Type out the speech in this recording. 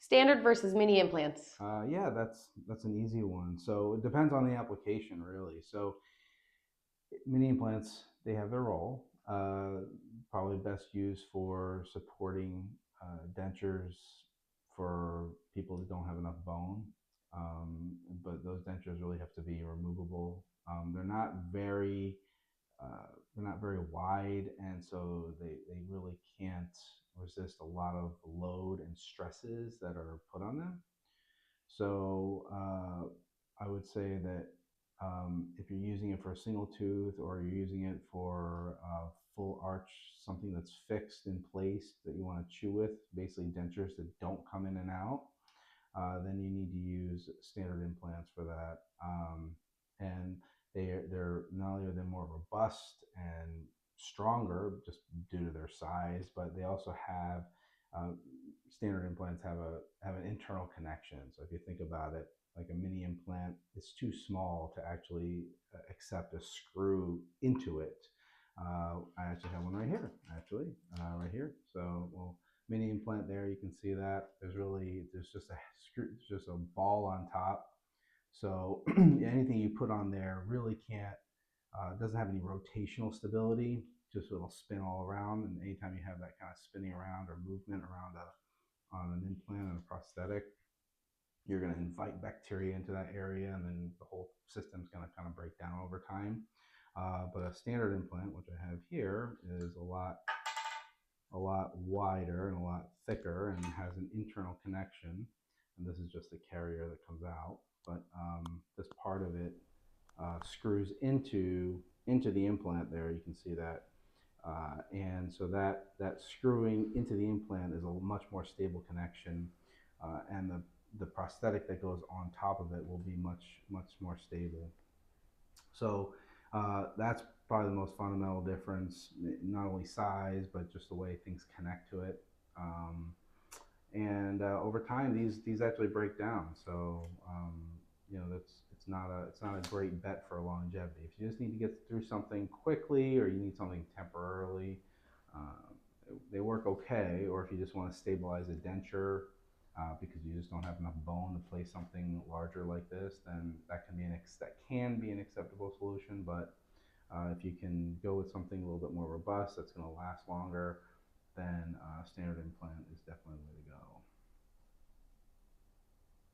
Standard versus mini implants. Yeah, that's an easy one. So it depends on the application, really. So mini implants, they have their role. Probably best used for supporting dentures for people that don't have enough bone. But those dentures really have to be removable. They're not very wide, and so they really can't resist a lot of load and stresses that are put on them. So I would say that if you're using it for a single tooth or you're using it for full arch, something that's fixed in place that you want to chew with, basically dentures that don't come in and out, then you need to use standard implants for that. And they're not only are they more robust and stronger just due to their size, but they also have uh, standard implants have an internal connection. So if you think about it, like a mini implant, it's too small to actually accept a screw into it. I actually have one right here, right here. So, well, mini implant there, you can see that there's just a screw, just a ball on top. So anything you put on there really can't doesn't have any rotational stability. Just it'll spin all around, and anytime you have that kind of spinning around or movement around a on an implant and a prosthetic, you're going to invite bacteria into that area, and then the whole system's going to kind of break down over time. But a standard implant, which I have here, is a lot wider and a lot thicker and has an internal connection. And this is just the carrier that comes out. But this part of it screws into the implant there. You can see that. And so that screwing into the implant is a much more stable connection, and the prosthetic that goes on top of it will be much more stable. So that's probably the most fundamental difference, not only size, but just the way things connect to it. And over time, these actually break down. So that's it's not a great bet for longevity. If you just need to get through something quickly, or you need something temporarily, they work okay. Or if you just want to stabilize a denture because you just don't have enough bone to place something larger like this, then that can be an acceptable solution. But if you can go with something a little bit more robust that's going to last longer, then standard implant is definitely the way to go.